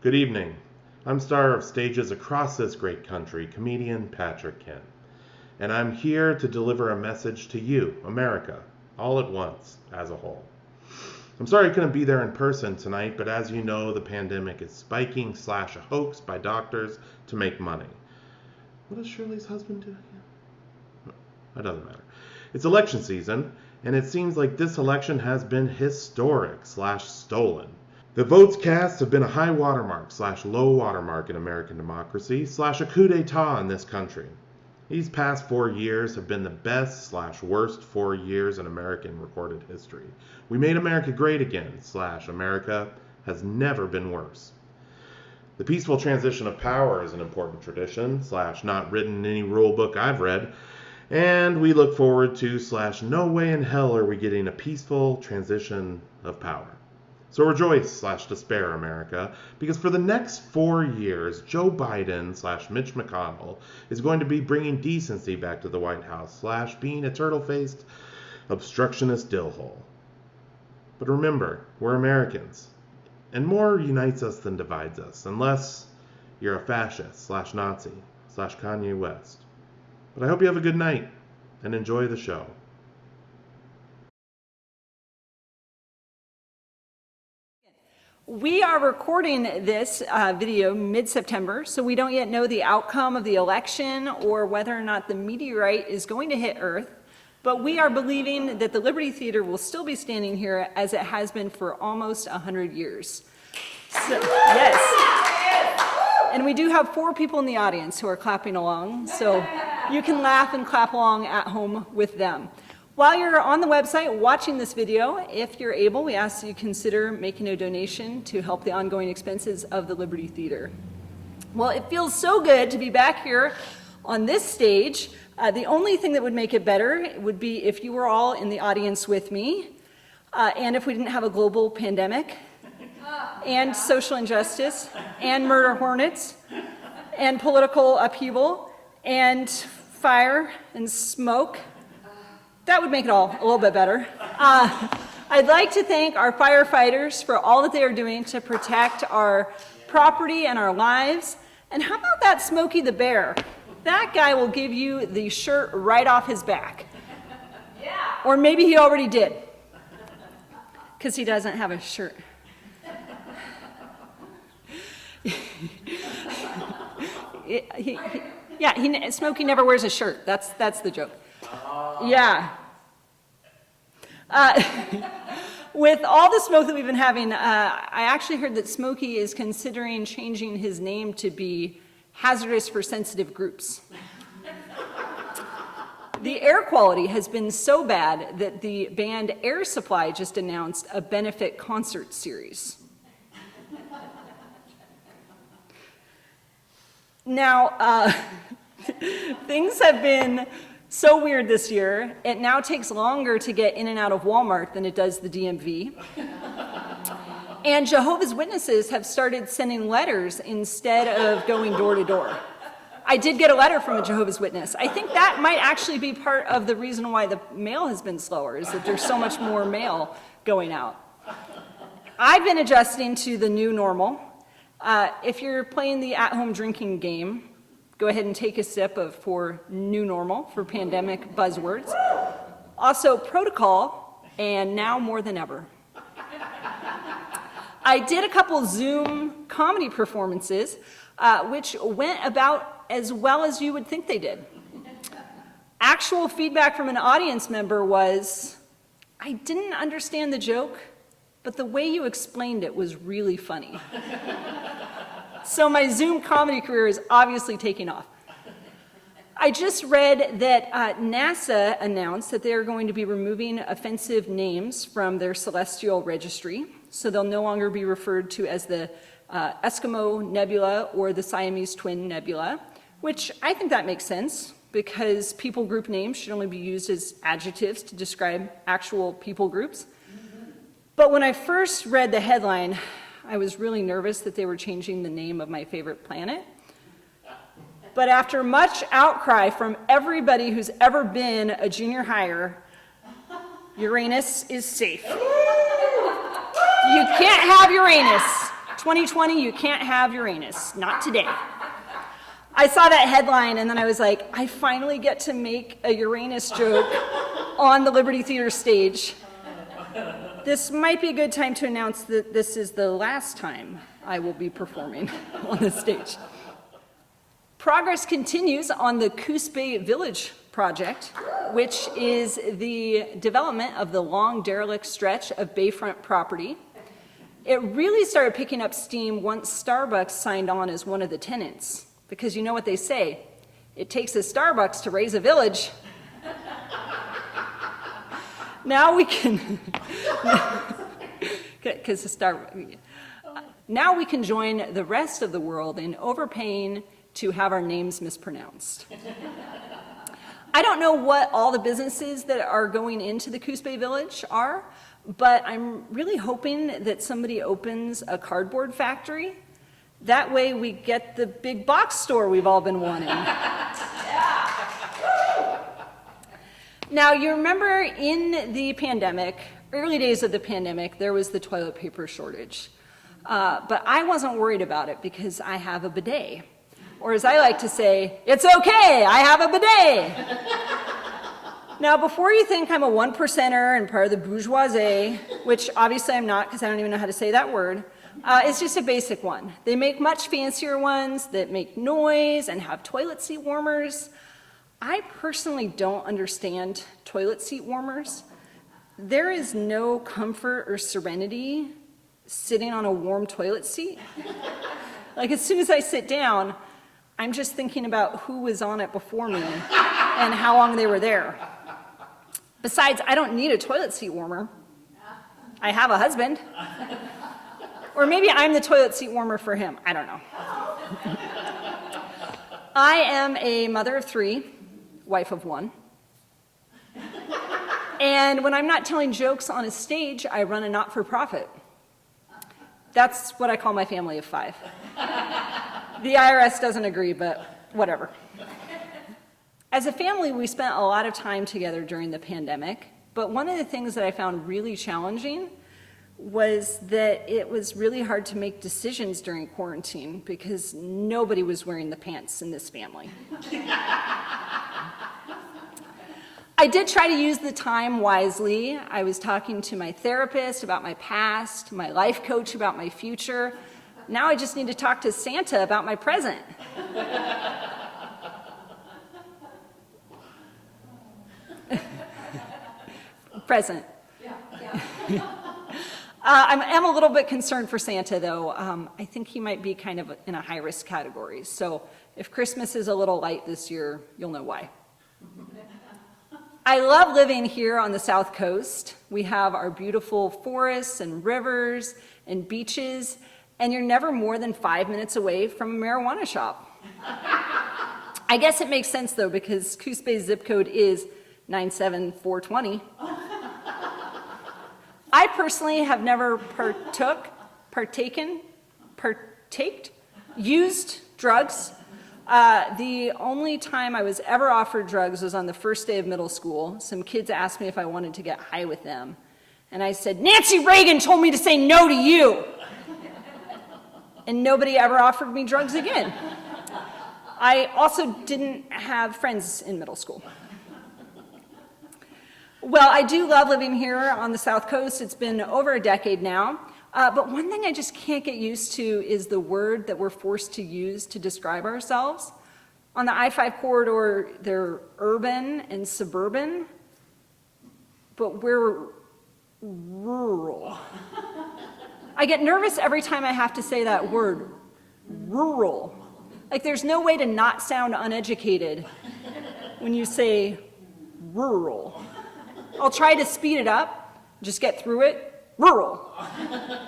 Good evening. I'm star of stages across this great country, comedian Patrick Kent. And I'm here to deliver a message to you, America, all at once, as a whole. I'm sorry I couldn't be there in person tonight, but as you know, the pandemic is spiking / a hoax by doctors to make money. What does Shirley's husband do again? That doesn't matter. It's election season, and it seems like this election has been historic / stolen. The votes cast have been a high watermark / low watermark in American democracy / a coup d'etat in this country. These past 4 years have been the best / worst 4 years in American recorded history. We made America great again / America has never been worse. The peaceful transition of power is an important tradition / not written in any rule book I've read. And we look forward to / no way in hell are we getting a peaceful transition of power. So rejoice / despair, America, because for the next 4 years, Joe Biden / Mitch McConnell is going to be bringing decency back to the White House / being a turtle-faced obstructionist dillhole. But remember, we're Americans, and more unites us than divides us, unless you're a fascist / Nazi / Kanye West. But I hope you have a good night, and enjoy the show. We are recording this video mid-September, so we don't yet know the outcome of the election or whether or not the meteorite is going to hit Earth, but we are believing that the Liberty Theater will still be standing here as it has been for almost 100 years. So, yes. And we do have 4 people in the audience who are clapping along, so you can laugh and clap along at home with them. While you're on the website watching this video, if you're able, we ask that you consider making a donation to help the ongoing expenses of the Liberty Theater. Well, it feels so good to be back here on this stage. The only thing that would make it better would be if you were all in the audience with me, and if we didn't have a global pandemic, and social injustice, and murder hornets, and political upheaval, and fire and smoke. That would make it all a little bit better. I'd like to thank our firefighters for all that they are doing to protect our property and our lives. And how about that Smokey the Bear? That guy will give you the shirt right off his back. Yeah. Or maybe he already did, because he doesn't have a shirt. Smokey never wears a shirt. That's the joke. Yeah. With all the smoke that we've been having, I actually heard that Smokey is considering changing his name to be Hazardous for Sensitive Groups. The air quality has been so bad that the band Air Supply just announced a benefit concert series. Now, things have been so weird this year. It now takes longer to get in and out of Walmart than it does the DMV. And Jehovah's Witnesses have started sending letters instead of going door to door. I did get a letter from a Jehovah's Witness. I think that might actually be part of the reason why the mail has been slower, is that there's so much more mail going out. I've been adjusting to the new normal. If you're playing the at-home drinking game, go ahead and take a sip for new normal, for pandemic buzzwords. Also, protocol, and now more than ever. I did a couple Zoom comedy performances, which went about as well as you would think they did. Actual feedback from an audience member was, I didn't understand the joke, but the way you explained it was really funny. So my Zoom comedy career is obviously taking off. I just read that NASA announced that they are going to be removing offensive names from their celestial registry, so they'll no longer be referred to as the Eskimo Nebula or the Siamese Twin Nebula, which I think that makes sense, because people group names should only be used as adjectives to describe actual people groups. But when I first read the headline, I was really nervous that they were changing the name of my favorite planet. But after much outcry from everybody who's ever been a junior higher, Uranus is safe. You can't have Uranus. 2020, you can't have Uranus. Not today. I saw that headline and then I was like, I finally get to make a Uranus joke on the Liberty Theater stage. This might be a good time to announce that this is the last time I will be performing on the stage. Progress continues on the Coos Bay Village project, which is the development of the long derelict stretch of bayfront property. It really started picking up steam once Starbucks signed on as one of the tenants, because you know what they say, it takes a Starbucks to raise a village. Now we can, now we can join the rest of the world in overpaying to have our names mispronounced. I don't know what all the businesses that are going into the Coos Bay Village are, but I'm really hoping that somebody opens a cardboard factory. That way we get the big box store we've all been wanting. Now, you remember in the pandemic, early days of the pandemic, there was the toilet paper shortage. But I wasn't worried about it because I have a bidet. Or as I like to say, it's okay, I have a bidet. Now, before you think I'm a one percenter and part of the bourgeoisie, which obviously I'm not because I don't even know how to say that word, it's just a basic one. They make much fancier ones that make noise and have toilet seat warmers. I personally don't understand toilet seat warmers. There is no comfort or serenity sitting on a warm toilet seat. Like as soon as I sit down, I'm just thinking about who was on it before me and how long they were there. Besides, I don't need a toilet seat warmer. I have a husband. Or maybe I'm the toilet seat warmer for him. I don't know. I am a mother of 3, wife of 1. And when I'm not telling jokes on a stage, I run a not-for-profit. That's what I call my family of 5. The IRS doesn't agree, but whatever. As a family, we spent a lot of time together during the pandemic, but one of the things that I found really challenging was that it was really hard to make decisions during quarantine because nobody was wearing the pants in this family. I did try to use the time wisely. I was talking to my therapist about my past, my life coach about my future. Now I just need to talk to Santa about my present. Present. I'm a little bit concerned for Santa, though. I think he might be kind of in a high-risk category. So if Christmas is a little light this year, you'll know why. I love living here on the South Coast. We have our beautiful forests and rivers and beaches, and you're never more than 5 minutes away from a marijuana shop. I guess it makes sense, though, because Coos Bay's zip code is 97420. I personally have never used drugs. The only time I was ever offered drugs was on the first day of middle school. Some kids asked me if I wanted to get high with them. And I said, Nancy Reagan told me to say no to you. And nobody ever offered me drugs again. I also didn't have friends in middle school. Well, I do love living here on the South Coast. It's been over a decade now. But one thing I just can't get used to is the word that we're forced to use to describe ourselves. On the I-5 corridor, they're urban and suburban, but we're rural. I get nervous every time I have to say that word, rural. Like there's no way to not sound uneducated when you say rural. I'll try to speed it up, just get through it, rural.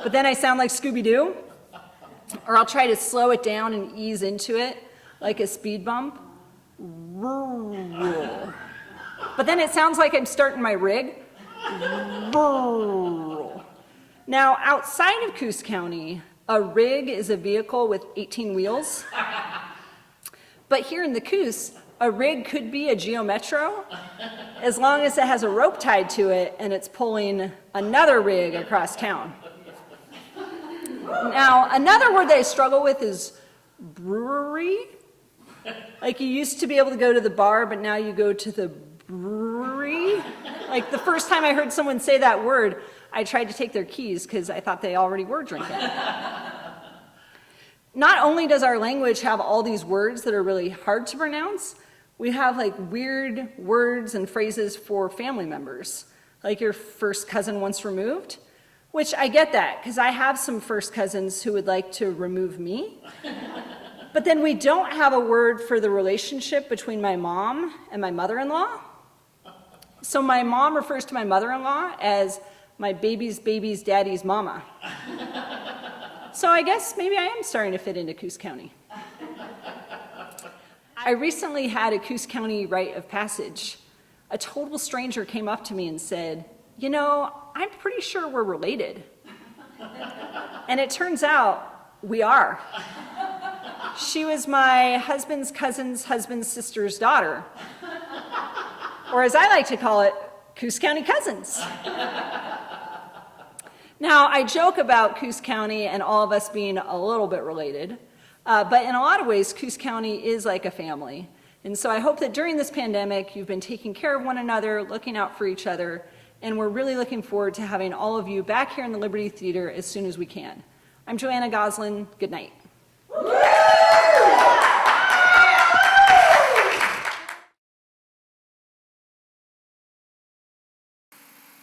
But then I sound like Scooby-Doo. Or I'll try to slow it down and ease into it like a speed bump, rural. But then it sounds like I'm starting my rig, rural. Now, outside of Coos County, a rig is a vehicle with 18 wheels. But here in the Coos, a rig could be a Geo Metro, as long as it has a rope tied to it and it's pulling another rig across town. Now, another word that I struggle with is brewery. Like you used to be able to go to the bar, but now you go to the brewery. Like the first time I heard someone say that word, I tried to take their keys because I thought they already were drinking. Not only does our language have all these words that are really hard to pronounce, we have like weird words and phrases for family members, like your first cousin once removed, which I get that because I have some first cousins who would like to remove me. But then we don't have a word for the relationship between my mom and my mother-in-law. So my mom refers to my mother-in-law as my baby's daddy's mama. So I guess maybe I am starting to fit into Coos County. I recently had a Coos County rite of passage. A total stranger came up to me and said, "You know, I'm pretty sure we're related." And it turns out we are. She was my husband's cousin's husband's sister's daughter. Or as I like to call it, Coos County cousins. Now, I joke about Coos County and all of us being a little bit related, but in a lot of ways, Coos County is like a family. And so I hope that during this pandemic, you've been taking care of one another, looking out for each other, and we're really looking forward to having all of you back here in the Liberty Theater as soon as we can. I'm Joanna Goslin. Good night.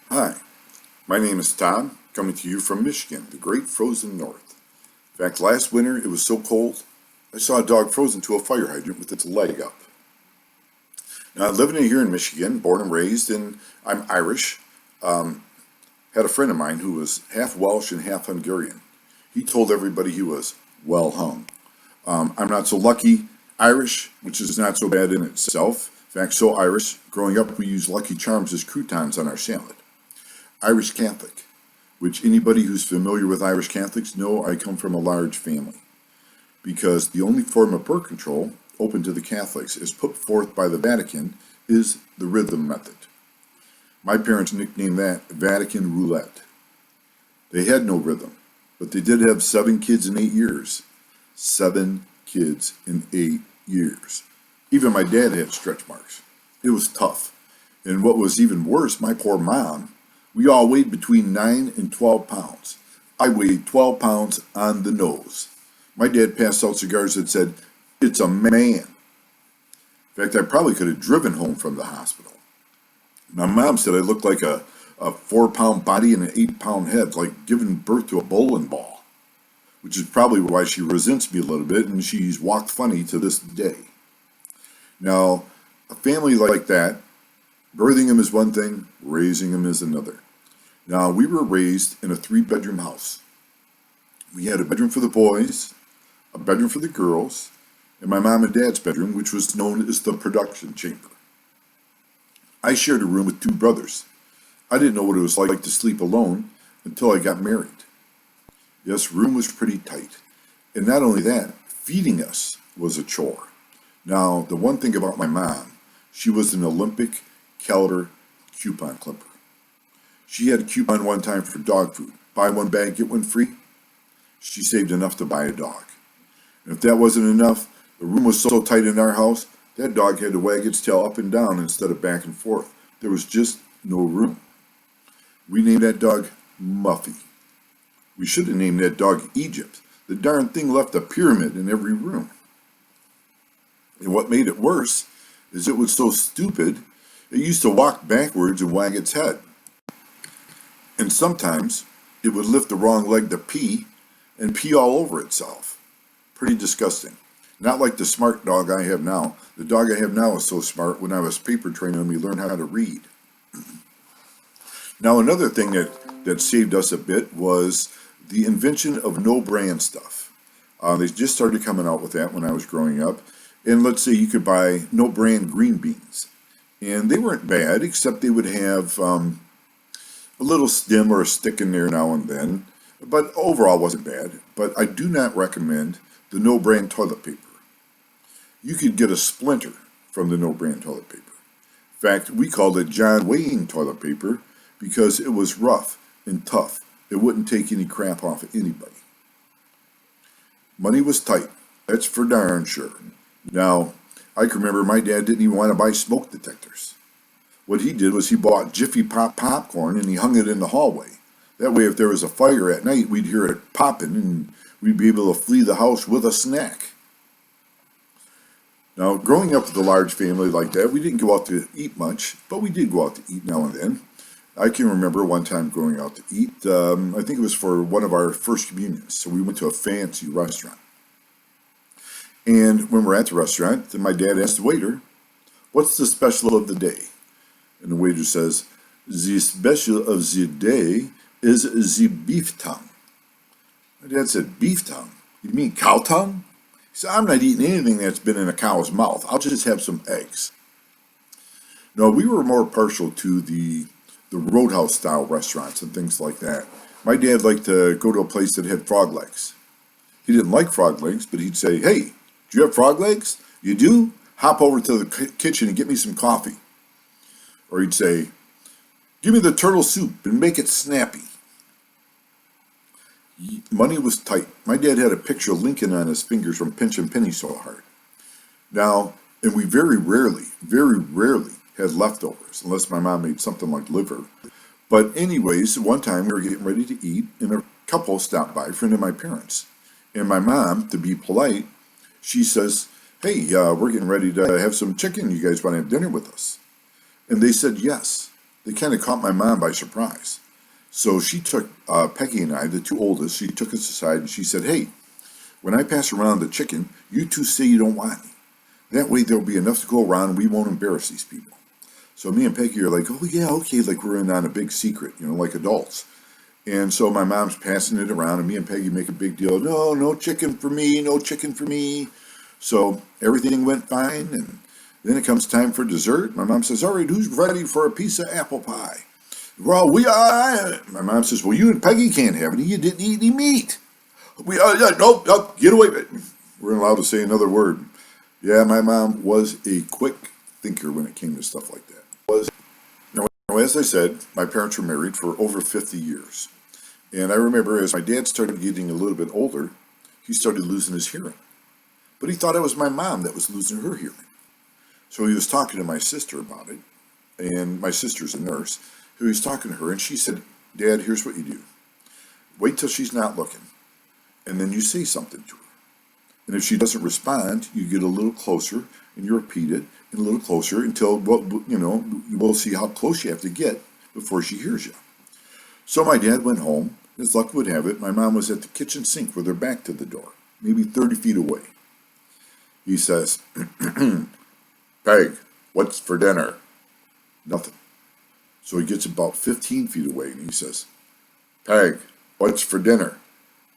Hi, my name is Tom, coming to you from Michigan, the great frozen north. In fact, last winter it was so cold, I saw a dog frozen to a fire hydrant with its leg up. Now, living here in Michigan, born and raised, and I'm Irish, had a friend of mine who was half Welsh and half Hungarian. He told everybody he was well hung. I'm not so lucky Irish, which is not so bad in itself. In fact, so Irish, growing up we used Lucky Charms as croutons on our salad. Irish Catholic, which anybody who's familiar with Irish Catholics know I come from a large family, because the only form of birth control open to the Catholics as put forth by the Vatican is the rhythm method. My parents nicknamed that Vatican Roulette. They had no rhythm, but they did have 7 kids in 8 years. 7 kids in 8 years. Even my dad had stretch marks. It was tough. And what was even worse, my poor mom, we all weighed between 9 and 12 pounds. I weighed 12 pounds on the nose. My dad passed out cigars that said, "It's a man." In fact, I probably could have driven home from the hospital. My mom said I looked like a 4-pound body and an 8-pound head, like giving birth to a bowling ball, which is probably why she resents me a little bit, and she's walked funny to this day. Now, a family like that, birthing them is one thing, raising them is another. Now, we were raised in a 3-bedroom house. We had a bedroom for the boys, a bedroom for the girls, and my mom and dad's bedroom, which was known as the production chamber. I shared a room with 2 brothers. I didn't know what it was like to sleep alone until I got married. Yes, room was pretty tight. And not only that, feeding us was a chore. Now, the one thing about my mom, she was an Olympic caliber coupon clipper. She had a coupon one time for dog food. Buy 1 bag, get 1 free. She saved enough to buy a dog. And if that wasn't enough, the room was so tight in our house, that dog had to wag its tail up and down instead of back and forth. There was just no room. We named that dog Muffy. We should have named that dog Egypt. The darn thing left a pyramid in every room. And what made it worse is it was so stupid, it used to walk backwards and wag its head. And sometimes it would lift the wrong leg to pee and pee all over itself. Pretty disgusting. Not like the smart dog I have now. The dog I have now is so smart, when I was paper training him, we learned how to read. Now, another thing that saved us a bit was the invention of no-brand stuff. They just started coming out with that when I was growing up. And let's say you could buy no-brand green beans. And they weren't bad, except they would have a little stem or a stick in there now and then. But overall wasn't bad. But I do not recommend the no-brand toilet paper. You could get a splinter from the no-brand toilet paper. In fact, we called it John Wayne toilet paper because it was rough and tough. It wouldn't take any crap off of anybody. Money was tight. That's for darn sure. Now, I can remember my dad didn't even want to buy smoke detectors. What he did was he bought Jiffy Pop popcorn and he hung it in the hallway. That way, if there was a fire at night, we'd hear it popping and we'd be able to flee the house with a snack. Now, growing up with a large family like that, we didn't go out to eat much, but we did go out to eat now and then. I can remember one time going out to eat. I think it was for one of our first communions. So we went to a fancy restaurant. And when we're at the restaurant, my dad asked the waiter, "What's the special of the day?" And the waiter says, "The special of the day is the beef tongue." My dad said, "Beef tongue? You mean cow tongue?" He said, "I'm not eating anything that's been in a cow's mouth. I'll just have some eggs." No, we were more partial to the roadhouse style restaurants and things like that. My dad liked to go to a place that had frog legs. He didn't like frog legs, but he'd say, "Hey, do you have frog legs? You do? Hop over to the kitchen and get me some coffee." Or he'd say, "Give me the turtle soup and make it snappy." Money was tight. My dad had a picture of Lincoln on his fingers from pinching pennies so hard. Now, and we very rarely had leftovers, unless my mom made something like liver. But anyways, one time we were getting ready to eat, and a couple stopped by, a friend of my parents. And my mom, to be polite, she says, "Hey, we're getting ready to have some chicken. You guys want to have dinner with us?" And they said yes. They kind of caught my mom by surprise. So she took Peggy and I, the two oldest, she took us aside and she said, "Hey, when I pass around the chicken, you two say you don't want any. That way there'll be enough to go around and we won't embarrass these people." So me and Peggy are like, "Oh yeah, okay," like we're in on a big secret, like adults. And so my mom's passing it around and me and Peggy make a big deal. "No, no chicken for me, no chicken for me." So everything went fine, and then it comes time for dessert. My mom says, "All right, who's ready for a piece of apple pie?" "Well, we are." My mom says, "Well, you and Peggy can't have any. You didn't eat any meat." Nope, get away with it." We're allowed to say another word. Yeah, my mom was a quick thinker when it came to stuff like that. Now, as I said, my parents were married for over 50 years. And I remember as my dad started getting a little bit older, he started losing his hearing. But he thought it was my mom that was losing her hearing. So he was talking to my sister about it. And my sister's a nurse. He was talking to her and she said, "Dad, here's what you do. Wait till she's not looking. And then you say something to her. And if she doesn't respond, you get a little closer and you repeat it and a little closer until, we'll see how close you have to get before she hears you." So my dad went home. As luck would have it, my mom was at the kitchen sink with her back to the door, maybe 30 feet away. He says, "Peg, what's for dinner?" Nothing. So he gets about 15 feet away and he says, "Peg, what's for dinner?"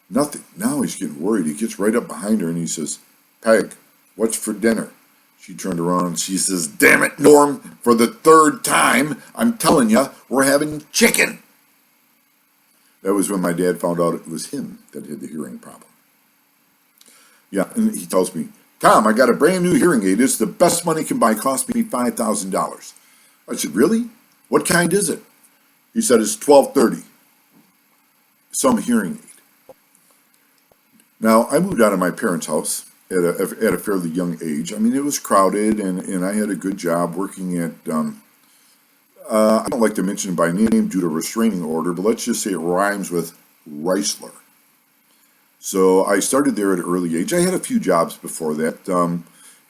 Nothing. Now he's getting worried. He gets right up behind her and he says, "Peg, what's for dinner?" She turned around and she says, "Damn it, Norm, for the third time, I'm telling you, we're having chicken." That was when my dad found out it was him that had the hearing problem. Yeah, and he tells me, "Tom, I got a brand new hearing aid. It's the best money can buy. Cost me $5,000. I said, "Really? What kind is it?" He said, "It's 1230. Some hearing aid." Now, I moved out of my parents' house at a fairly young age. I mean, it was crowded, and I had a good job working at, I don't like to mention it by name due to restraining order, but let's just say it rhymes with Chrysler. So I started there at an early age. I had a few jobs before that.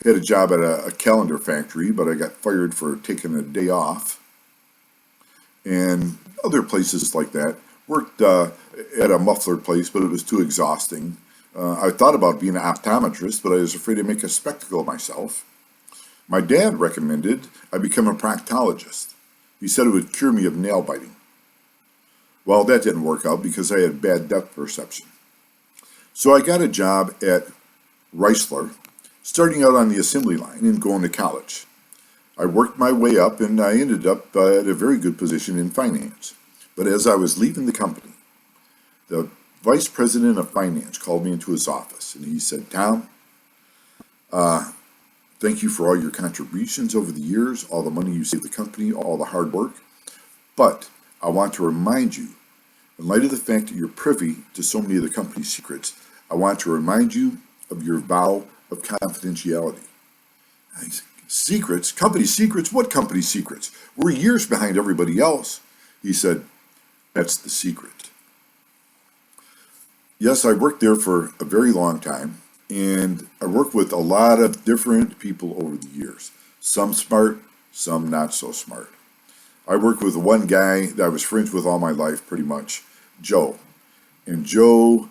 Had a job at a calendar factory, but I got fired for taking a day off. And other places like that. Worked at a muffler place, but it was too exhausting. I thought about being an optometrist, but I was afraid to make a spectacle of myself. My dad recommended I become a proctologist. He said it would cure me of nail biting. Well, that didn't work out because I had bad depth perception. So I got a job at Chrysler, starting out on the assembly line and going to college. I worked my way up and I ended up at a very good position in finance. But as I was leaving the company, the vice president of finance called me into his office and he said, "Tom, thank you for all your contributions over the years, all the money you saved the company, all the hard work. But I want to remind you, in light of the fact that you're privy to so many of the company's secrets, I want to remind you of your vow of confidentiality. I said, secrets? Company secrets? What company secrets? We're years behind everybody else. He said, that's the secret. Yes, I worked there for a very long time, and I worked with a lot of different people over the years. Some smart, some not so smart. I worked with one guy that I was friends with all my life, pretty much, Joe. And Joe,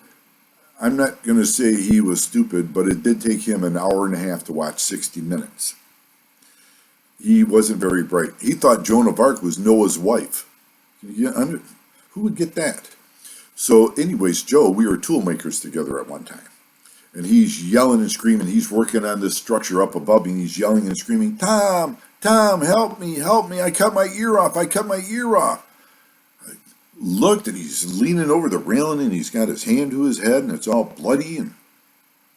I'm not going to say he was stupid, but it did take him an hour and a half to watch 60 Minutes. He wasn't very bright. He thought Joan of Arc was Noah's wife. Who would get that? So anyways, Joe, we were tool makers together at one time. And he's yelling and screaming. He's working on this structure up above me. And he's yelling and screaming, Tom, help me. I cut my ear off. I looked and he's leaning over the railing and he's got his hand to his head and it's all bloody. And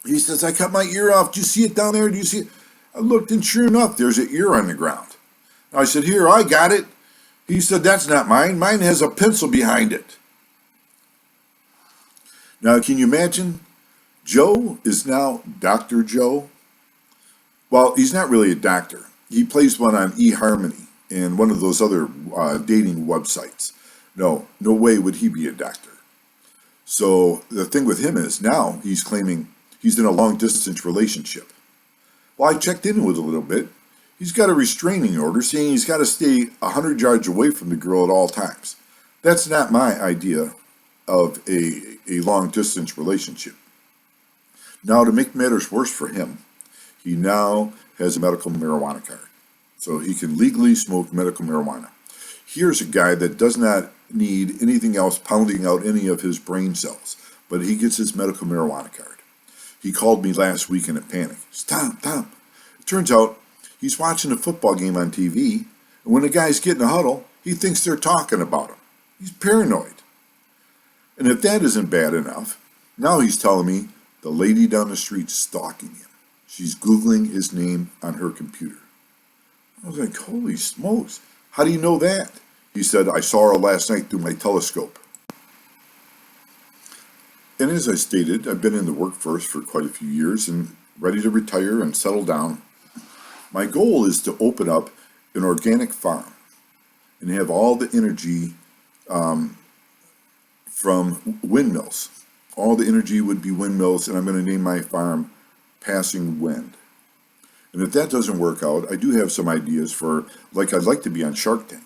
he says, I cut my ear off. Do you see it down there? Do you see it? I looked and sure enough, there's an ear on the ground. I said, here, I got it. He said, that's not mine. Mine has a pencil behind it. Now, can you imagine? Joe is now Dr. Joe. Well, he's not really a doctor. He plays one on eHarmony and one of those other dating websites. No way would he be a doctor. So the thing with him is now he's claiming he's in a long-distance relationship. Well, I checked in with a little bit. He's got a restraining order saying he's got to stay 100 yards away from the girl at all times. That's not my idea of a long-distance relationship. Now, to make matters worse for him, he now has a medical marijuana card. So he can legally smoke medical marijuana. Here's a guy that does not need anything else pounding out any of his brain cells, but he gets his medical marijuana card. He called me last week in a panic. He said, Tom. It turns out he's watching a football game on TV, and when the guys get in a huddle, he thinks they're talking about him. He's paranoid. And if that isn't bad enough, now he's telling me the lady down the street's stalking him. She's Googling his name on her computer. I was like, holy smokes, how do you know that? He said, I saw her last night through my telescope. And as I stated, I've been in the workforce for quite a few years and ready to retire and settle down. My goal is to open up an organic farm and have all the energy from windmills. All the energy would be windmills, and I'm going to name my farm Passing Wind. And if that doesn't work out, I do have some ideas for, like I'd like to be on Shark Tank.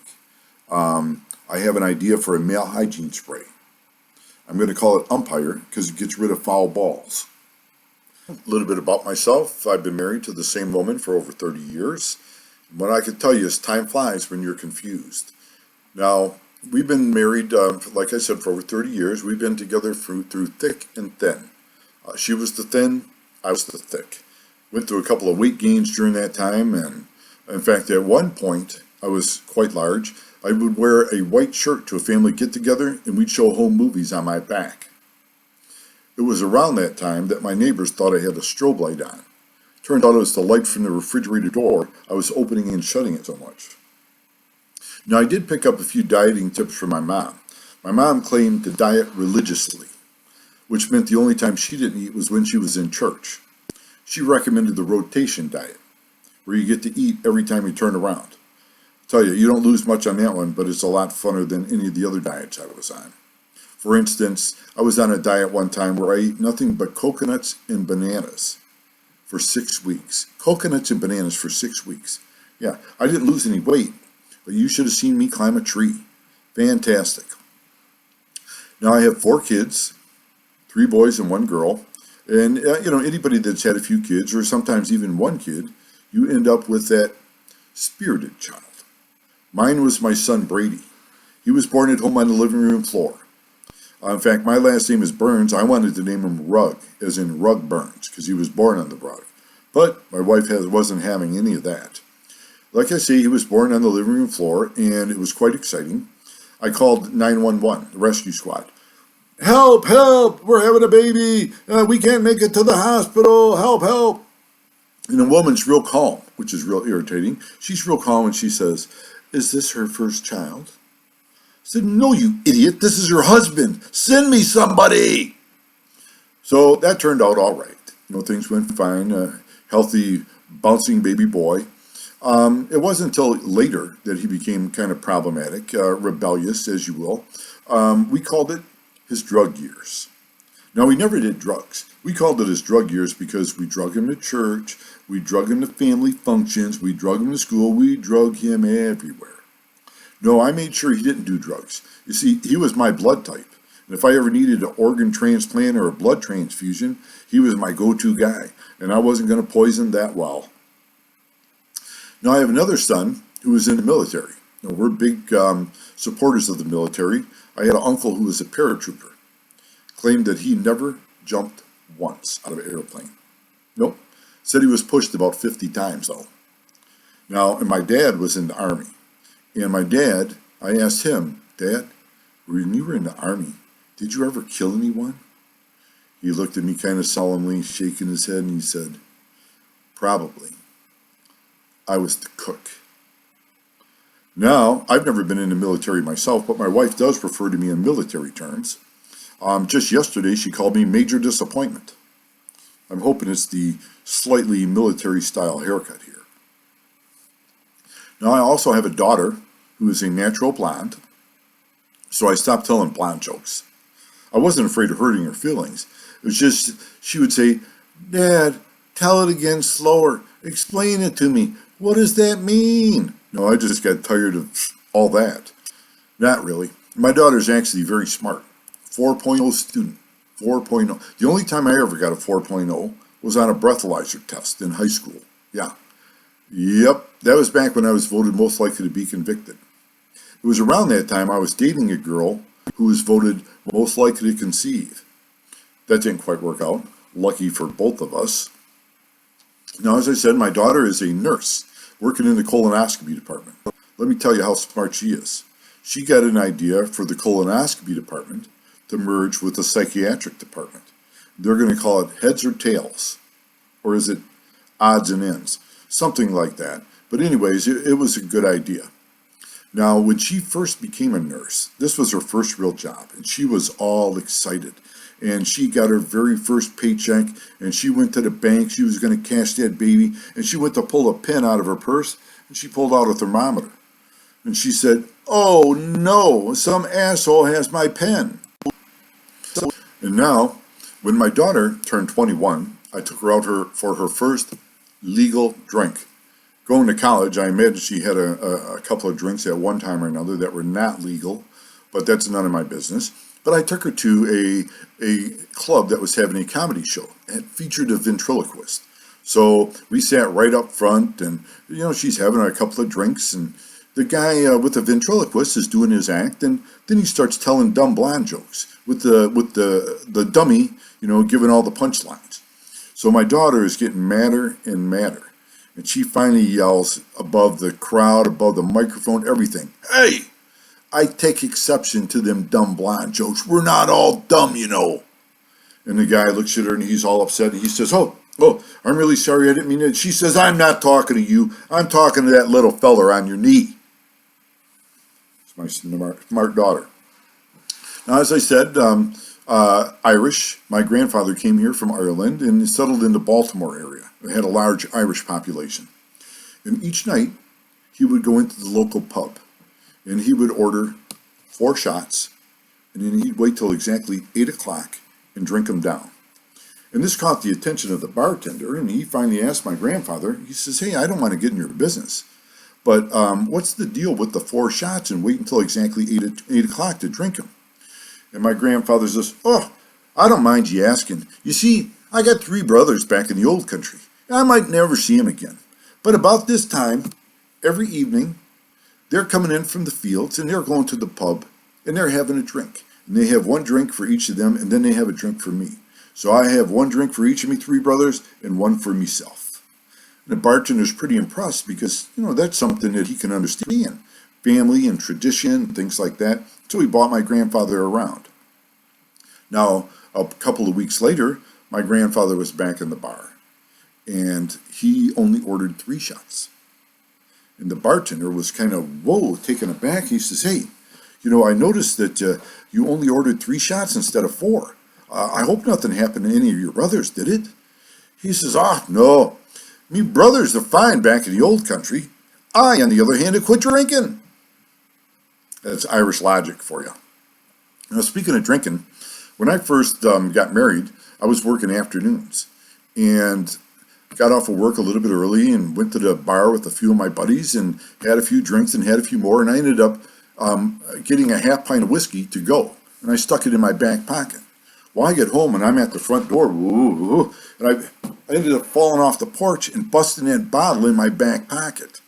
I have an idea for a male hygiene spray. I'm going to call it Umpire because it gets rid of foul balls. A little bit about myself. I've been married to the same woman for over 30 years. What I can tell you is time flies when you're confused. Now, we've been married, like I said, for over 30 years. We've been together through thick and thin. She was the thin, I was the thick. Went through a couple of weight gains during that time, and in fact, at one point, I was quite large. I would wear a white shirt to a family get-together, and we'd show home movies on my back. It was around that time that my neighbors thought I had a strobe light on. Turned out it was the light from the refrigerator door. I was opening and shutting it so much. Now, I did pick up a few dieting tips from my mom. My mom claimed to diet religiously, which meant the only time she didn't eat was when she was in church. She recommended the rotation diet, where you get to eat every time you turn around. Tell you, you don't lose much on that one, but it's a lot funner than any of the other diets I was on. For instance, I was on a diet one time where I ate nothing but coconuts and bananas for 6 weeks. Coconuts and bananas for 6 weeks. Yeah, I didn't lose any weight, but you should have seen me climb a tree. Fantastic. Now I have 4 kids, 3 boys and 1 girl. And, anybody that's had a few kids, or sometimes even 1 kid, you end up with that spirited child. Mine was my son, Brady. He was born at home on the living room floor. In fact, my last name is Burns. I wanted to name him Rug, as in Rug Burns, because he was born on the rug. But my wife wasn't having any of that. Like I say, he was born on the living room floor, and it was quite exciting. I called 911, the rescue squad. Help, help, we're having a baby. We can't make it to the hospital. Help, help. And the woman's real calm, which is real irritating. She's real calm, and she says, is this her first child? I said, no, you idiot. This is her husband. Send me somebody. So that turned out all right. Things went fine. Healthy, bouncing baby boy. It wasn't until later that he became kind of problematic, rebellious, as you will. We called it his drug years. Now, he never did drugs. We called it his drug years because we drug him to church, we drug him to family functions, we drug him to school, we drug him everywhere. No, I made sure he didn't do drugs. You see, he was my blood type. And if I ever needed an organ transplant or a blood transfusion, he was my go-to guy. And I wasn't going to poison that well. Now, I have another son who was in the military. We're big supporters of the military. I had an uncle who was a paratrooper. Claimed that he never jumped once out of an airplane. Nope. Said he was pushed about 50 times, though. Now, and my dad was in the Army. And my dad, I asked him, Dad, when you were in the Army, did you ever kill anyone? He looked at me kind of solemnly, shaking his head, and he said, Probably. I was the cook. Now, I've never been in the military myself, but my wife does refer to me in military terms. Just yesterday, she called me Major Disappointment. I'm hoping it's the slightly military-style haircut here. Now, I also have a daughter who is a natural blonde, so I stopped telling blonde jokes. I wasn't afraid of hurting her feelings. It was just, she would say, Dad, tell it again slower. Explain it to me. What does that mean? No, I just got tired of all that. Not really. My daughter's actually very smart. 4.0 student. 4.0. The only time I ever got a 4.0 was on a breathalyzer test in high school. Yeah. Yep. That was back when I was voted most likely to be convicted. It was around that time I was dating a girl who was voted most likely to conceive. That didn't quite work out. Lucky for both of us. Now, as I said, my daughter is a nurse working in the colonoscopy department. Let me tell you how smart she is. She got an idea for the colonoscopy department to merge with the psychiatric department. They're going to call it heads or tails. Or is it odds and ends? Something like that. But anyways, it was a good idea. Now, when she first became a nurse, this was her first real job, and she was all excited. And she got her very first paycheck, and she went to the bank. She was going to cash that baby, and she went to pull a pen out of her purse, and she pulled out a thermometer. And she said, "Oh no, some asshole has my pen." And now, when my daughter turned 21, I took her out for her first legal drink. Going to college, I imagine she had a couple of drinks at one time or another that were not legal, but that's none of my business. But I took her to a club that was having a comedy show. It featured a ventriloquist. So we sat right up front, and she's having a couple of drinks, and the guy with the ventriloquist is doing his act, and then he starts telling dumb blonde jokes with the dummy, giving all the punchlines. So my daughter is getting madder and madder, and she finally yells above the crowd, above the microphone, everything, "Hey, I take exception to them dumb blonde jokes. We're not all dumb, And the guy looks at her and he's all upset, and he says, Oh, I'm really sorry, I didn't mean it. She says, "I'm not talking to you. I'm talking to that little feller on your knee." It's my smart daughter. Now, as I said, Irish. My grandfather came here from Ireland and settled in the Baltimore area. It had a large Irish population. And each night, he would go into the local pub, and he would order 4 shots, and then he'd wait till exactly 8 o'clock and drink them down. And this caught the attention of the bartender, and he finally asked my grandfather, he says, "Hey, I don't want to get in your business, but what's the deal with the 4 shots and wait until exactly 8 o'clock to drink them?" And my grandfather says, "Oh, I don't mind you asking. You see, I got 3 brothers back in the old country. I might never see them again. But about this time, every evening, they're coming in from the fields, and they're going to the pub, and they're having a drink. And they have 1 drink for each of them, and then they have a drink for me. So I have 1 drink for each of me 3 brothers, and 1 for myself." And the bartender's pretty impressed because, that's something that he can understand. Family and tradition, things like that. So he bought my grandfather around. Now, a couple of weeks later, my grandfather was back in the bar, and he only ordered 3 shots. And the bartender was kind of, taken aback. He says, "Hey, I noticed that you only ordered 3 shots instead of 4. I hope nothing happened to any of your brothers, did it? He says, ah, no. Me brothers are fine back in the old country. I, on the other hand, have quit drinking. That's Irish logic for you. Now, speaking of drinking, when I first got married, I was working afternoons and got off of work a little bit early and went to the bar with a few of my buddies and had a few drinks and had a few more. And I ended up getting a half pint of whiskey to go. And I stuck it in my back pocket. Well, I get home and I'm at the front door, and I ended up falling off the porch and busting that bottle in my back pocket.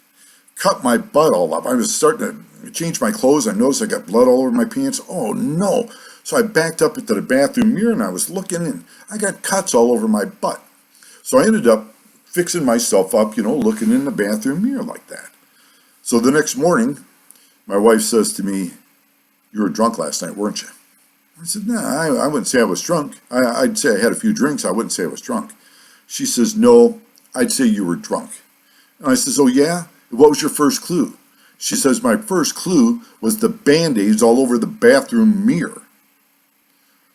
Cut my butt all up. I was starting to change my clothes. I noticed I got blood all over my pants. Oh, no. So I backed up into the bathroom mirror and I was looking and I got cuts all over my butt. So I ended up fixing myself up, looking in the bathroom mirror like that. So the next morning, my wife says to me, "You were drunk last night, weren't you?" I said, "No, I wouldn't say I was drunk. I'd say I had a few drinks. I wouldn't say I was drunk." She says, "No, I'd say you were drunk." And I says, "Oh, yeah? What was your first clue?" She says, "My first clue was the Band-Aids all over the bathroom mirror."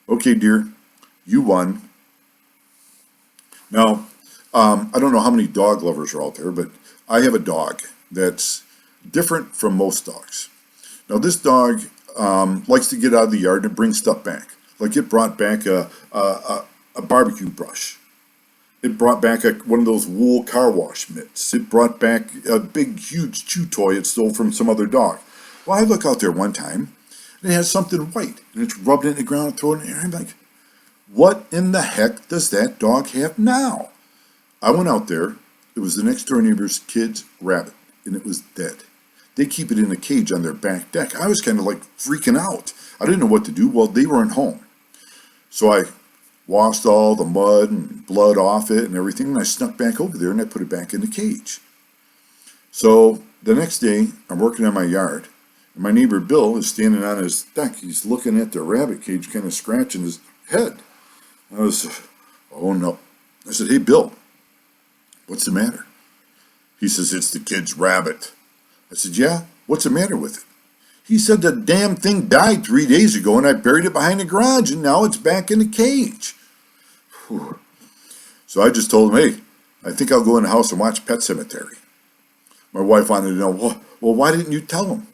Okay, dear, you won. Now, I don't know how many dog lovers are out there, but I have a dog that's different from most dogs. Now, this dog likes to get out of the yard and bring stuff back. Like it brought back a barbecue brush. It brought back one of those wool car wash mitts. It brought back a big, huge chew toy it stole from some other dog. Well, I look out there one time, and it has something white, and it's rubbed it in the ground and throwing it in the air. I'm like, what in the heck does that dog have now? I went out there. It was the next door neighbor's kid's rabbit, and it was dead. They keep it in a cage on their back deck. I was kind of like freaking out. I didn't know what to do. Well, they weren't home. So I washed all the mud and blood off it and everything, and I snuck back over there and I put it back in the cage. So the next day, I'm working on my yard, and my neighbor Bill is standing on his deck. He's looking at the rabbit cage, kind of scratching his head. I was, oh no. I said, "Hey, Bill, what's the matter?" He says, "It's the kid's rabbit." I said, "Yeah, what's the matter with it?" He said, "The damn thing died 3 days ago and I buried it behind the garage and now it's back in the cage." Whew. So I just told him, "Hey, I think I'll go in the house and watch Pet Cemetery." My wife wanted to know, well, why didn't you tell him?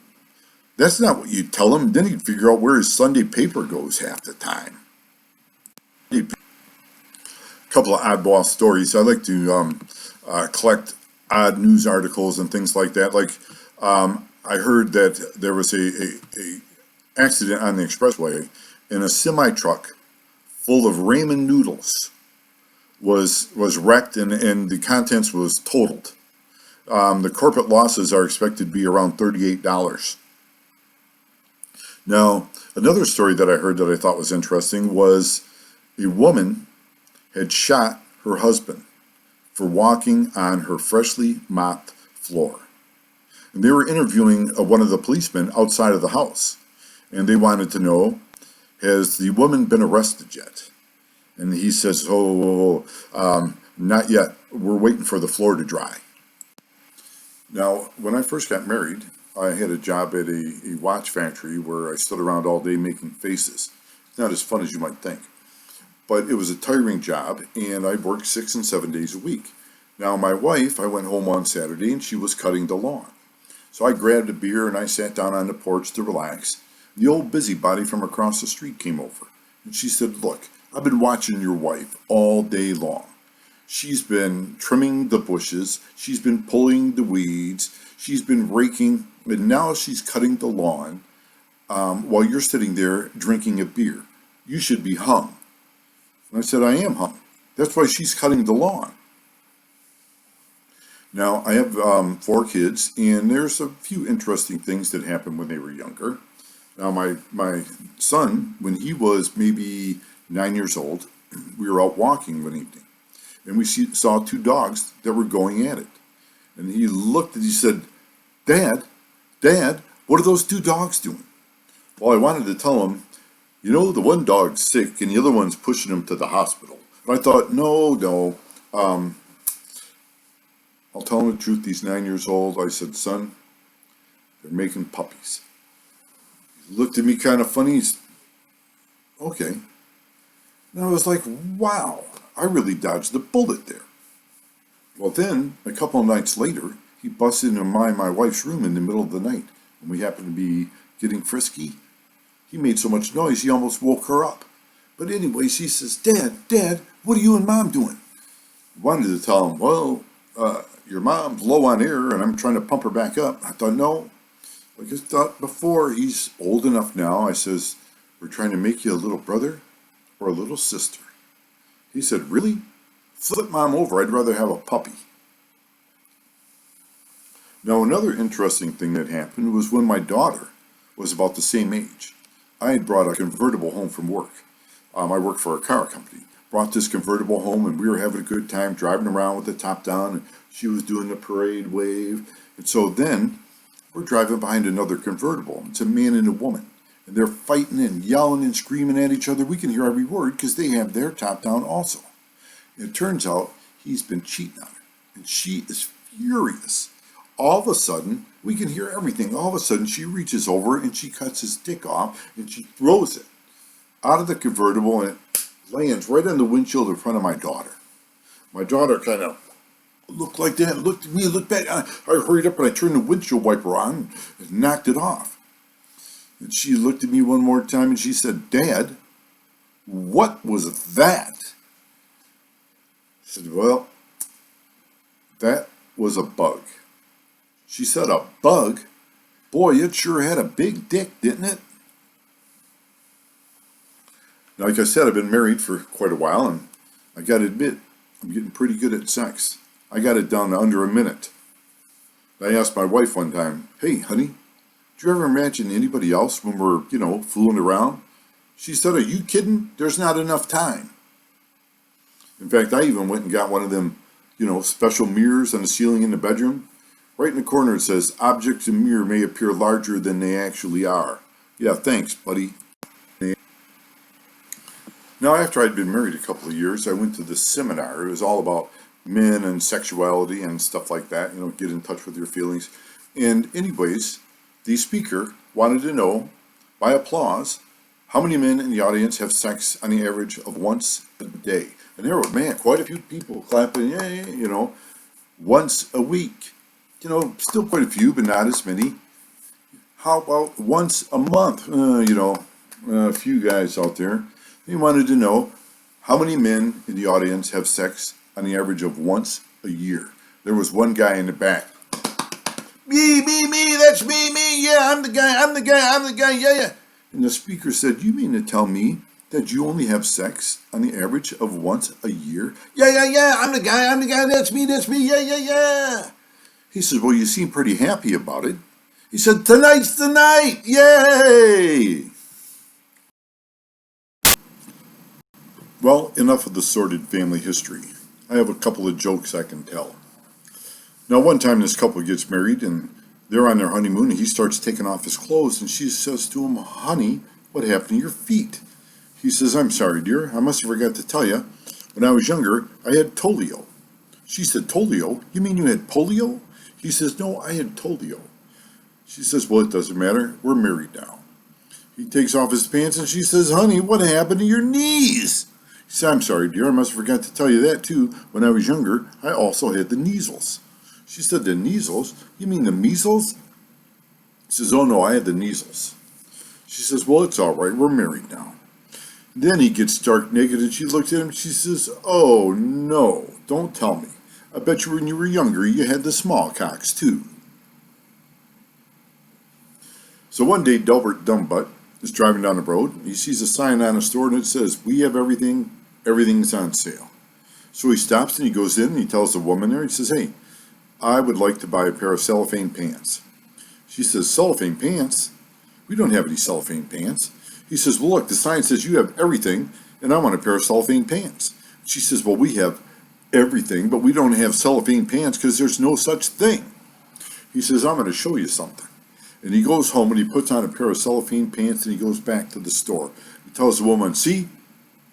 That's not what you tell him. Then he'd figure out where his Sunday paper goes half the time. A couple of oddball stories. I like to collect odd news articles and things like that. Like I heard that there was a accident on the expressway, and a semi truck full of ramen noodles was wrecked, and the contents was totaled. The corporate losses are expected to be around $38. Now, another story that I heard that I thought was interesting was a woman had shot her husband for walking on her freshly mopped floor. And they were interviewing one of the policemen outside of the house. And they wanted to know, has the woman been arrested yet? And he says, not yet. We're waiting for the floor to dry. Now, when I first got married, I had a job at a watch factory where I stood around all day making faces. It's not as fun as you might think. But it was a tiring job, and I worked 6 and 7 days a week. Now, my wife, I went home on Saturday, and she was cutting the lawn. So I grabbed a beer, and I sat down on the porch to relax. The old busybody from across the street came over, and she said, "Look, I've been watching your wife all day long. She's been trimming the bushes, she's been pulling the weeds, she's been raking, and now she's cutting the lawn while you're sitting there drinking a beer. You should be hung." And I said, "I am hung. That's why she's cutting the lawn." Now, I have 4 kids, and there's a few interesting things that happened when they were younger. Now, my son, when he was maybe 9 years old, we were out walking one evening, and we saw 2 dogs that were going at it. And he looked and he said, Dad, what are those 2 dogs doing?" Well, I wanted to tell him, the one dog's sick and the other one's pushing him to the hospital. But I thought, no, I'll tell him the truth. He's 9 years old. I said, "Son, they're making puppies." He looked at me kind of funny. He's, "Okay." And I was like, wow, I really dodged the bullet there. Well, then, a couple of nights later, he busted into my wife's room in the middle of the night. When we happened to be getting frisky, he made so much noise he almost woke her up. But anyway, she says, Dad, what are you and Mom doing? I wanted to tell him, well, your mom's low on air and I'm trying to pump her back up. I thought, no. Like I thought before, he's old enough now. I says, we're trying to make you a little brother or a little sister. He said, really? Flip Mom over. I'd rather have a puppy. Now, another interesting thing that happened was when my daughter was about the same age. I had brought a convertible home from work. I work for a car company. Brought this convertible home and we were having a good time driving around with the top down and she was doing the parade wave. And so then we're driving behind another convertible. It's a man and a woman. And they're fighting and yelling and screaming at each other. We can hear every word because they have their top down also. And it turns out he's been cheating on her. And she is furious. All of a sudden, we can hear everything. All of a sudden, she reaches over and she cuts his dick off and she throws it out of the convertible and it lands right on the windshield in front of my daughter. My daughter kind of looked like that, looked at me, looked back. I hurried up and I turned the windshield wiper on and knocked it off. And she looked at me one more time and she said, Dad, what was that? I said, well, that was a bug. She said, a bug? Boy, it sure had a big dick, didn't it? Now, like I said, I've been married for quite a while, and I got to admit, I'm getting pretty good at sex. I got it down to under a minute. I asked my wife one time, hey, honey, do you ever imagine anybody else when we're, fooling around? She said, are you kidding? There's not enough time. In fact, I even went and got one of them, special mirrors on the ceiling in the bedroom. Right in the corner it says, objects in mirror may appear larger than they actually are. Yeah, thanks, buddy. Now, after I'd been married a couple of years, I went to this seminar. It was all about men and sexuality and stuff like that, get in touch with your feelings. And anyways, the speaker wanted to know, by applause, how many men in the audience have sex on the average of once a day. And there were, quite a few people clapping, yay, once a week. Still quite a few, but not as many. How about once a month? A few guys out there. They wanted to know how many men in the audience have sex on the average of once a year. There was one guy in the back. Me, that's me, yeah, I'm the guy, yeah. And the speaker said, you mean to tell me that you only have sex on the average of once a year? Yeah, I'm the guy, that's me, yeah. He said, well, you seem pretty happy about it. He said, tonight's the night, yay! Well, enough of the sordid family history. I have a couple of jokes I can tell. Now, one time this couple gets married and they're on their honeymoon and he starts taking off his clothes and she says to him, honey, what happened to your feet? He says, I'm sorry, dear. I must have forgot to tell you. When I was younger, I had polio. She said, polio? You mean you had polio? He says, no, I had polio. She says, well, it doesn't matter. We're married now. He takes off his pants and she says, honey, what happened to your knees? He said, I'm sorry, dear. I must have forgot to tell you that, too. When I was younger, I also had the measles. She said, the measles? You mean the measles? He says, oh, no, I had the measles. She says, well, it's all right. We're married now. Then he gets stark naked and she looks at him and she says, oh, no, don't tell me. I bet you when you were younger, you had the smallpox, too. So one day, Delbert Dumbbutt is driving down the road. He sees a sign on a store and it says, we have everything's on sale. So he stops and he goes in and he tells the woman there, he says, hey, I would like to buy a pair of cellophane pants. She says, cellophane pants? We don't have any cellophane pants. He says, well, look, the sign says you have everything and I want a pair of cellophane pants. She says, well, we have everything, but we don't have cellophane pants because there's no such thing. He says, I'm going to show you something. And he goes home and he puts on a pair of cellophane pants and he goes back to the store. He tells the woman, see,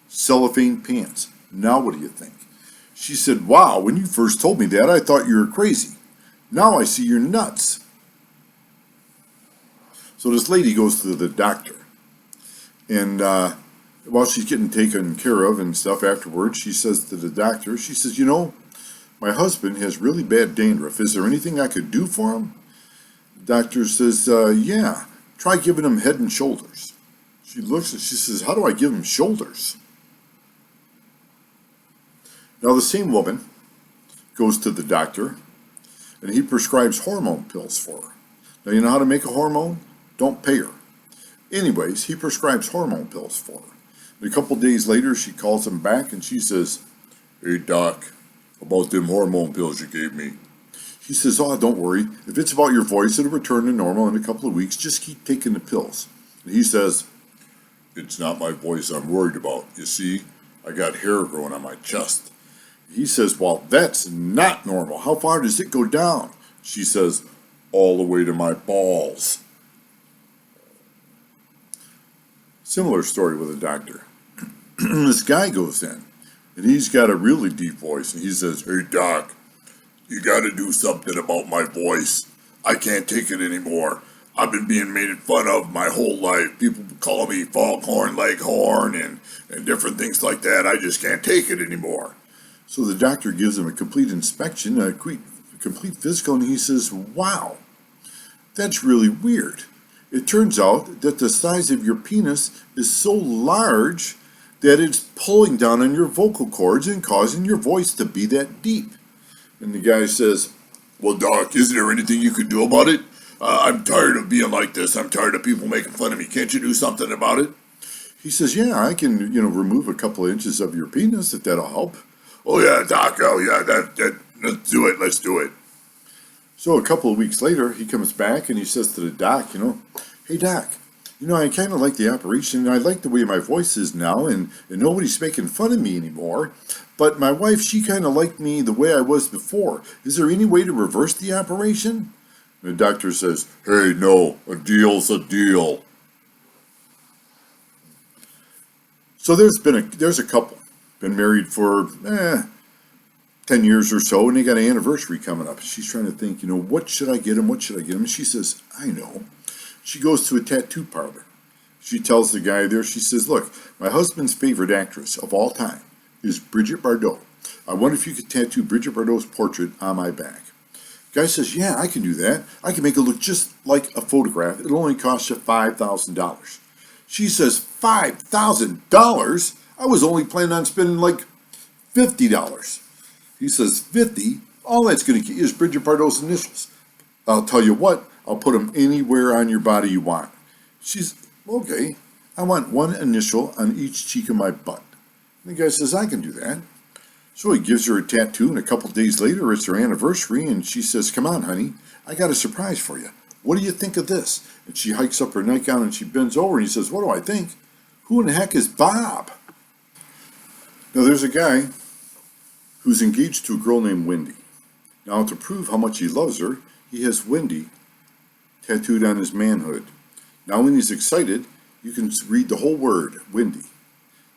cellophane pants. Now what do you think? She said, wow, when you first told me that, I thought you were crazy. Now I see you're nuts. So this lady goes to the doctor. And while she's getting taken care of and stuff afterwards, she says to the doctor, she says, you know, my husband has really bad dandruff. Is there anything I could do for him? The doctor says, yeah, try giving him Head and Shoulders. She looks and she says, how do I give him shoulders? Now the same woman goes to the doctor and he prescribes hormone pills for her. Now you know how to make a hormone? Don't pay her. Anyways, he prescribes hormone pills for her. And a couple days later, she calls him back and she says, hey doc, about them hormone pills you gave me. He says, oh, don't worry. If it's about your voice, it'll return to normal in a couple of weeks. Just keep taking the pills. And he says, it's not my voice I'm worried about. You see, I got hair growing on my chest. He says, well, that's not normal. How far does it go down? She says, all the way to my balls. Similar story with a doctor. This guy goes in, and he's got a really deep voice, and he says, hey, doc, you got to do something about my voice. I can't take it anymore. I've been being made fun of my whole life. People call me foghorn leghorn and different things like that. I just can't take it anymore. So the doctor gives him a complete inspection, a complete physical, and he says, wow, that's really weird. It turns out that the size of your penis is so large that it's pulling down on your vocal cords and causing your voice to be that deep. And the guy says, well, doc, is there anything you could do about it? I'm tired of being like this. I'm tired of people making fun of me. Can't you do something about it? He says, yeah, I can, remove a couple of inches of your penis if that'll help. Oh, yeah, doc. Oh, yeah, let's do it. Let's do it. So a couple of weeks later, he comes back and he says to the doc, hey, doc, I kind of like the operation. I like the way my voice is now, and nobody's making fun of me anymore. But my wife, she kind of liked me the way I was before. Is there any way to reverse the operation? And the doctor says, hey, no, a deal's a deal. So there's a couple, been married for 10 years or so, and they got an anniversary coming up. She's trying to think, what should I get him? What should I get him? And she says, I know. She goes to a tattoo parlor. She tells the guy there, she says, look, my husband's favorite actress of all time is Brigitte Bardot. I wonder if you could tattoo Brigitte Bardot's portrait on my back. The guy says, yeah, I can do that. I can make it look just like a photograph. It'll only cost you $5,000. She says, $5,000? I was only planning on spending like $50. He says, 50? All that's going to get you is Brigitte Bardot's initials. I'll tell you what, I'll put them anywhere on your body you want. She's, okay, I want one initial on each cheek of my butt. And the guy says, I can do that. So he gives her a tattoo, and a couple days later, it's her anniversary, and she says, come on, honey, I got a surprise for you. What do you think of this? And she hikes up her nightgown, and she bends over, and he says, what do I think? Who in the heck is Bob? Now, there's a guy who's engaged to a girl named Wendy. Now, to prove how much he loves her, he has Wendy tattooed on his manhood. Now, when he's excited, you can read the whole word, Wendy.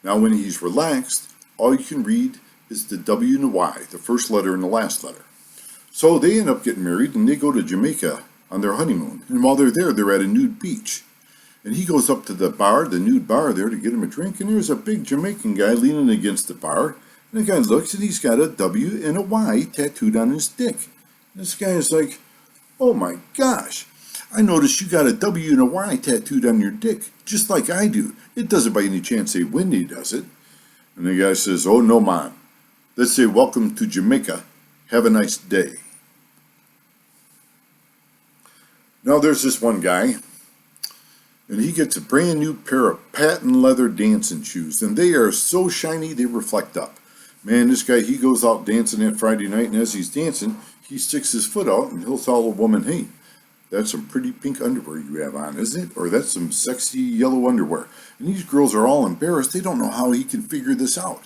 Now, when he's relaxed, all you can read is the W and the Y, the first letter and the last letter. So they end up getting married, and they go to Jamaica on their honeymoon. And while they're there, they're at a nude beach. And he goes up to the bar, the nude bar there, to get him a drink, and there's a big Jamaican guy leaning against the bar. And the guy looks, and he's got a W and a Y tattooed on his dick. And this guy is like, oh my gosh, I noticed you got a W and a Y tattooed on your dick, just like I do. It doesn't by any chance say Wendy does it. And the guy says, oh no, man. Let's say welcome to Jamaica. Have a nice day. Now there's this one guy, and he gets a brand new pair of patent leather dancing shoes, and they are so shiny they reflect up. Man, this guy, he goes out dancing that Friday night, and as he's dancing, he sticks his foot out, and he'll tell a woman, hey, that's some pretty pink underwear you have on, isn't it? Or that's some sexy yellow underwear. And these girls are all embarrassed. They don't know how he can figure this out.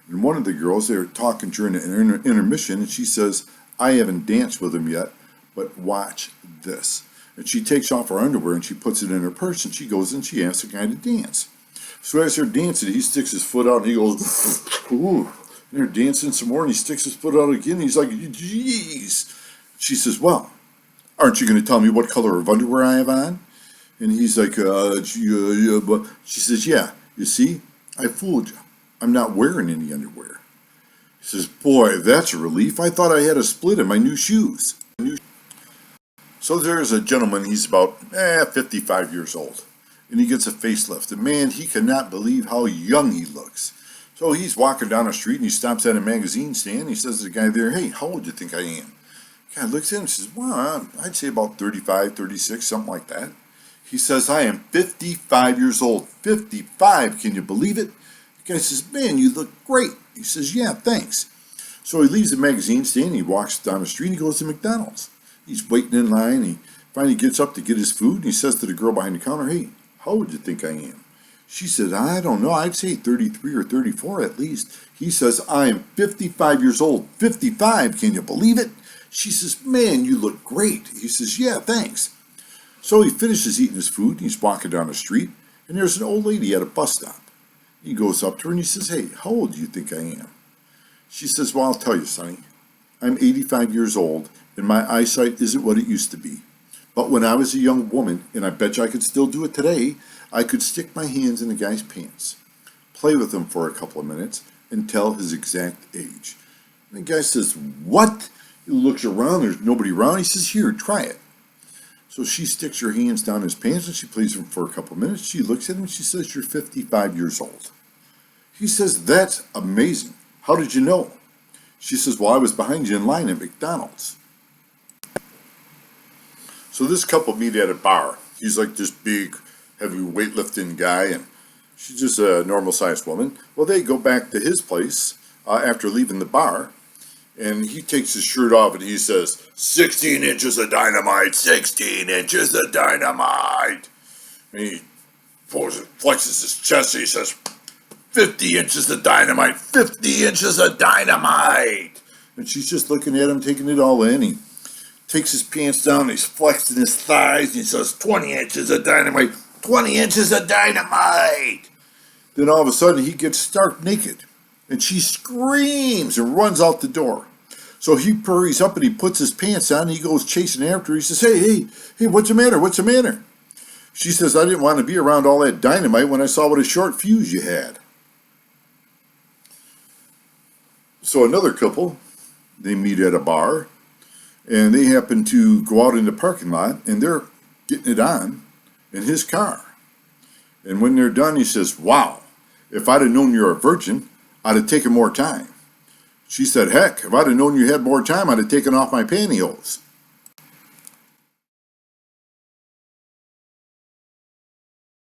And one of the girls, they're talking during an intermission, and she says, I haven't danced with him yet, but watch this. And she takes off her underwear, and she puts it in her purse, and she goes and she asks the guy to dance. So as they're dancing, he sticks his foot out, and he goes, ooh. And they're dancing some more, and he sticks his foot out again, and he's like, geez. She says, well, aren't you going to tell me what color of underwear I have on? And he's like, she says, yeah, you see, I fooled you. I'm not wearing any underwear. He says, boy, that's a relief. I thought I had a split in my new shoes. So there's a gentleman, he's about 55 years old, and he gets a facelift. And man, he cannot believe how young he looks. So he's walking down the street and he stops at a magazine stand. He says to the guy there, hey, how old do you think I am? The guy looks at him and says, well, I'd say about 35, 36, something like that. He says, I am 55 years old. 55, can you believe it? The guy says, man, you look great. He says, yeah, thanks. So he leaves the magazine stand, he walks down the street, and he goes to McDonald's. He's waiting in line, he finally gets up to get his food, and he says to the girl behind the counter, hey, how old do you think I am? She says, I don't know, I'd say 33 or 34 at least. He says, I am 55 years old. 55, can you believe it? She says, man, you look great. He says, yeah, thanks. So he finishes eating his food, and he's walking down the street, and there's an old lady at a bus stop. He goes up to her and he says, hey, how old do you think I am? She says, well, I'll tell you, Sonny, I'm 85 years old, and my eyesight isn't what it used to be. But when I was a young woman, and I bet you I could still do it today, I could stick my hands in a guy's pants, play with him for a couple of minutes, and tell his exact age. And the guy says, what? He looks around, there's nobody around. He says, here, try it. So she sticks her hands down his pants and she plays with him for a couple of minutes. She looks at him and she says, you're 55 years old. He says, that's amazing. How did you know? She says, well, I was behind you in line at McDonald's. So this couple meet at a bar. He's like this big, heavy weightlifting guy, and she's just a normal-sized woman. Well, they go back to his place after leaving the bar, and he takes his shirt off and he says, 16 inches of dynamite, 16 inches of dynamite. And he flexes his chest and he says, 50 inches of dynamite, 50 inches of dynamite. And she's just looking at him, taking it all in. He takes his pants down, he's flexing his thighs, and he says, 20 inches of dynamite, 20 inches of dynamite. Then all of a sudden he gets stark naked, and she screams and runs out the door. So he hurries up and he puts his pants on, and he goes chasing after her. He says, hey, what's the matter, what's the matter? She says, I didn't want to be around all that dynamite when I saw what a short fuse you had. So another couple, they meet at a bar, and they happen to go out in the parking lot, and they're getting it on in his car. And when they're done, he says, wow, if I'd have known you're a virgin, I'd have taken more time. She said, heck, if I'd have known you had more time, I'd have taken off my pantyhose.